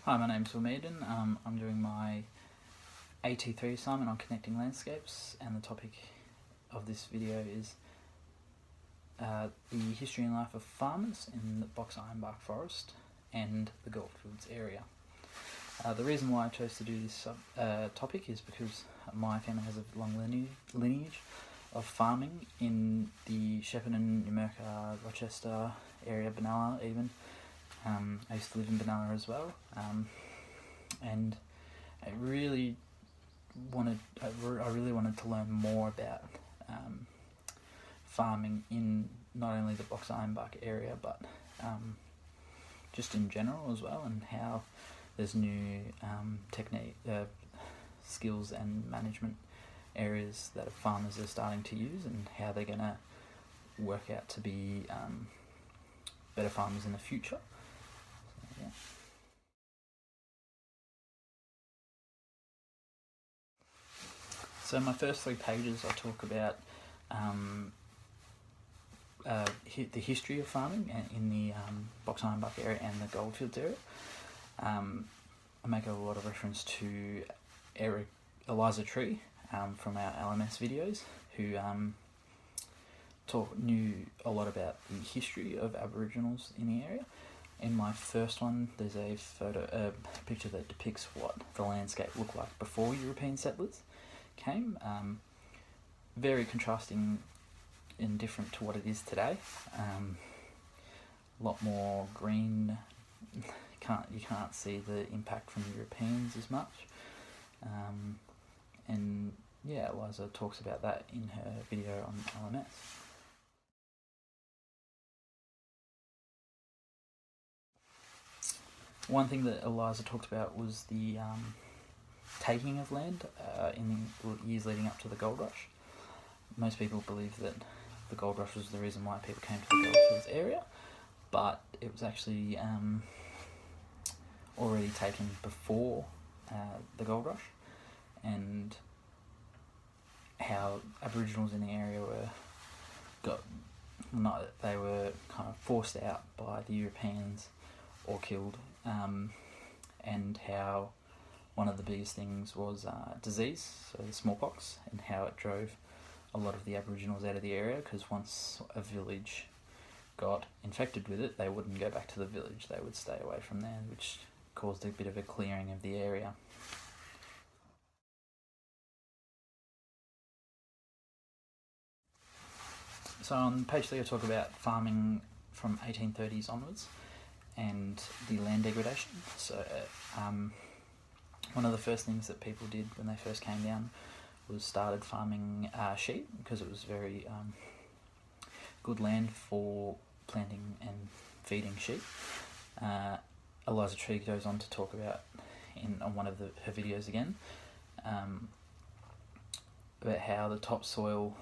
Hi, my name's Will Meaden. I'm doing my AT3 assignment on connecting landscapes, and the topic of this video is the history and life of farmers in the Box Ironbark Forest and the Goldfields area. The reason why I chose to do this topic is because my family has a long lineage of farming in the Shepparton, Numurkah, Rochester area, Benalla even. I used to live in Benalla as well, and I really wanted to learn more about farming in not only the Box Ironbark area but just in general as well, and how there's new technique, skills and management areas that farmers are starting to use, and how they're going to work out to be better farmers in the future. Yeah. So my first 3 pages I talk about the history of farming in the Box Ironbark area and the Goldfields area. I make a lot of reference to Eliza Tree from our LMS videos, who knew a lot about the history of Aboriginals in the area. In my first one, there's a picture that depicts what the landscape looked like before European settlers came. Very contrasting and different to what it is today. A lot more green. You can't see the impact from Europeans as much. And yeah, Eliza talks about that in her video on LMS. One thing that Eliza talked about was the taking of land in the years leading up to the gold rush. Most people believe that the gold rush was the reason why people came to the Goldfields area, but it was actually already taken before the gold rush, and how Aboriginals in the area were kind of forced out by the Europeans or killed, and how one of the biggest things was disease, so the smallpox, and how it drove a lot of the Aboriginals out of the area, because once a village got infected with it, they wouldn't go back to the village, they would stay away from there, which caused a bit of a clearing of the area. So on page 3 I talk about farming from 1830s onwards and the land degradation. So one of the first things that people did when they first came down was started farming sheep, because it was very good land for planting and feeding sheep. Eliza Tree goes on to talk about on one of her videos again about how the topsoil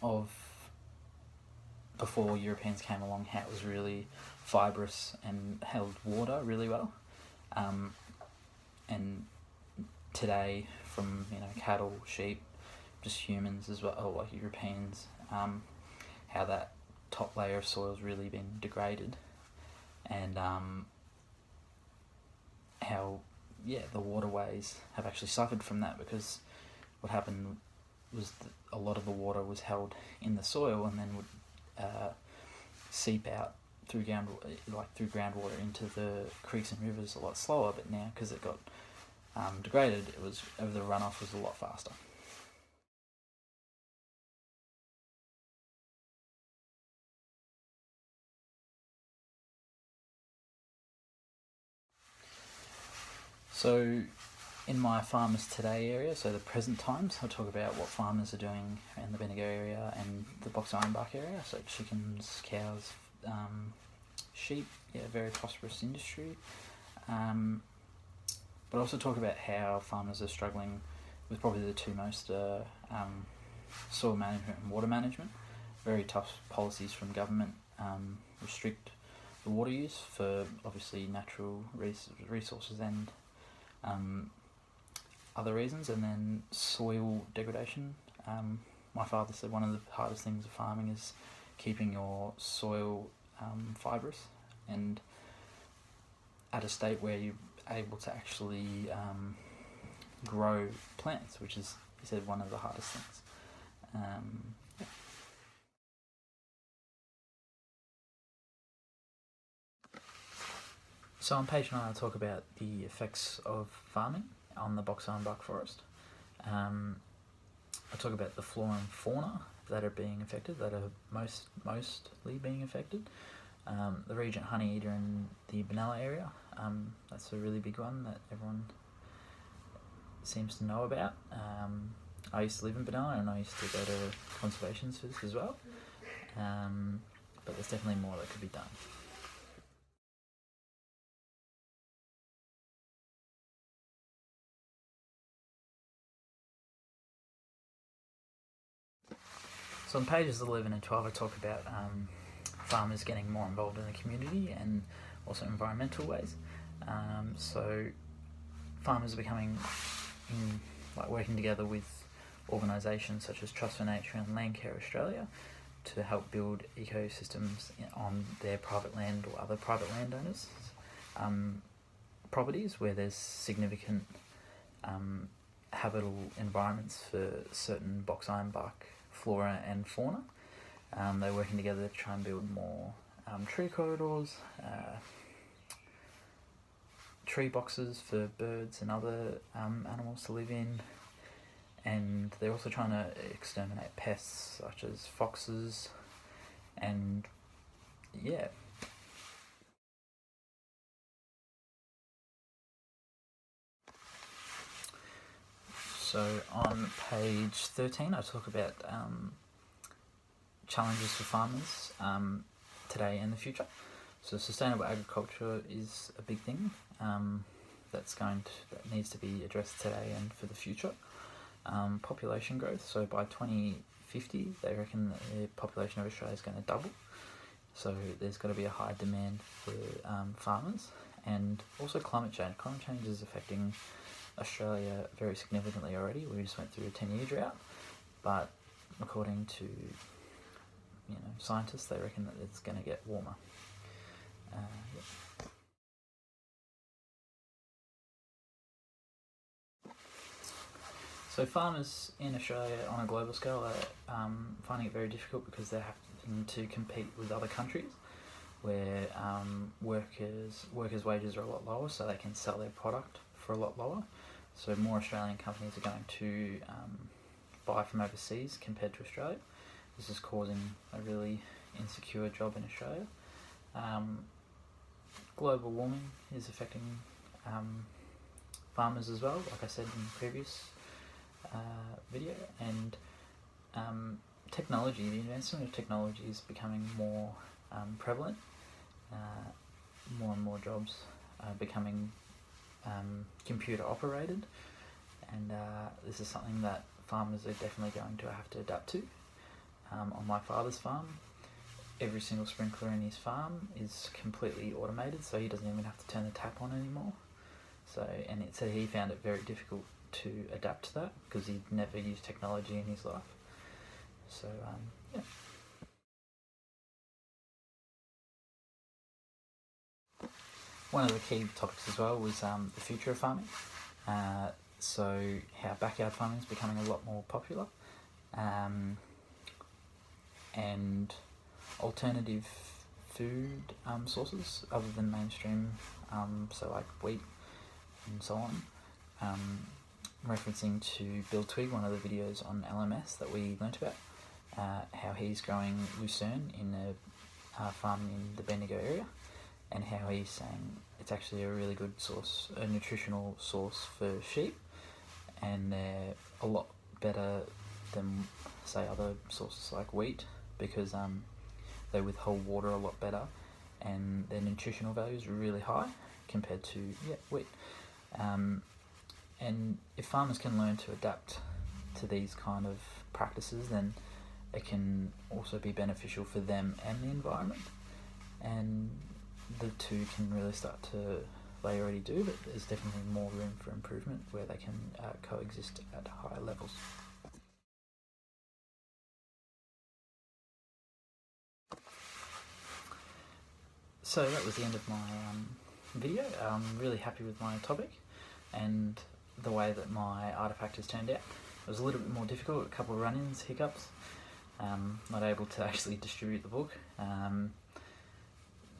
of before Europeans came along, how it was really fibrous and held water really well, and today, from cattle, sheep, just humans as well, like Europeans, how that top layer of soil has really been degraded, and how the waterways have actually suffered from that, because what happened was that a lot of the water was held in the soil and then would seep out through groundwater into the creeks and rivers a lot slower. But now, because it got degraded, the runoff was a lot faster. So in my Farmers Today area, so the present times, I'll talk about what farmers are doing in the Bendigo area and the Box Ironbark area. So chickens, cows, sheep, very prosperous industry. But also talk about how farmers are struggling with probably the two most soil management and water management. Very tough policies from government restrict the water use for obviously natural resources and other reasons, and then soil degradation. My father said one of the hardest things of farming is keeping your soil fibrous, and at a state where you're able to actually grow plants, which is, he said, one of the hardest things. Yeah. So on page 9 I talk about the effects of farming on the box ironbark forest. I talk about the flora and fauna that are being affected, that are mostly being affected. The regent honeyeater in the Benalla area, that's a really big one that everyone seems to know about. I used to live in Benalla and I used to go to conservation zoos as well, but there's definitely more that could be done. So on pages 11 and 12 I talk about farmers getting more involved in the community and also environmental ways. So farmers are becoming, working together with organisations such as Trust for Nature and Landcare Australia to help build ecosystems on their private land or other private landowners' properties where there's significant habitable environments for certain box ironbark flora and fauna. They're working together to try and build more tree corridors, tree boxes for birds and other animals to live in, and they're also trying to exterminate pests such as foxes, and yeah. So on page 13 I talk about challenges for farmers today and the future. So sustainable agriculture is a big thing that needs to be addressed today and for the future. Population growth, so by 2050 they reckon that the population of Australia is going to double, so there's got to be a high demand for farmers. And also climate change. Climate change is affecting Australia very significantly already. We just went through a 10-year drought, but according to scientists, they reckon that it's going to get warmer. Yeah. So farmers in Australia on a global scale are finding it very difficult because they're having to compete with other countries where workers' wages are a lot lower, so they can sell their product for a lot lower. So more Australian companies are going to buy from overseas compared to Australia. This is causing a really insecure job in Australia. Global warming is affecting farmers as well, like I said in the previous video, and technology, the advancement of technology is becoming more prevalent. More and more jobs are becoming computer operated, and this is something that farmers are definitely going to have to adapt to. On my father's farm, every single sprinkler in his farm is completely automated, so he doesn't even have to turn the tap on anymore. And it said he found it very difficult to adapt to that because he'd never used technology in his life. So yeah. One of the key topics as well was the future of farming. So how backyard farming is becoming a lot more popular, and alternative food sources other than mainstream, so like wheat and so on. Referencing to Bill Twigg, one of the videos on LMS that we learnt about, how he's growing lucerne in a farm in the Bendigo area, and how he's saying it's actually a really good source, a nutritional source for sheep, and they're a lot better than, say, other sources like wheat, because they withhold water a lot better, and their nutritional value is really high compared to wheat. And if farmers can learn to adapt to these kind of practices, then it can also be beneficial for them and the environment, and the two can really start to, they already do, but there's definitely more room for improvement where they can coexist at higher levels. So that was the end of my video. I'm really happy with my topic and the way that my artefact has turned out. It was a little bit more difficult, a couple of run-ins, hiccups, not able to actually distribute the book.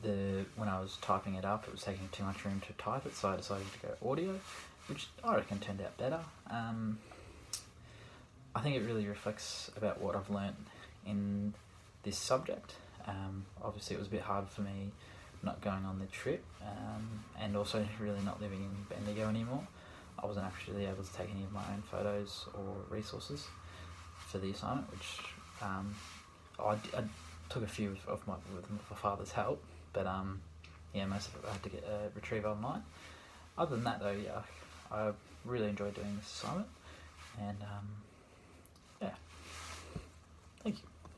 When I was typing it up, it was taking too much room to type it, so I decided to go audio, which I reckon turned out better. I think it really reflects about what I've learnt in this subject. Obviously it was a bit hard for me not going on the trip, and also really not living in Bendigo anymore. I wasn't actually able to take any of my own photos or resources for the assignment, which I took a few with my father's help, but yeah, most of it I had to retrieve online. Other than that though, yeah, I really enjoyed doing this assignment, and yeah, thank you.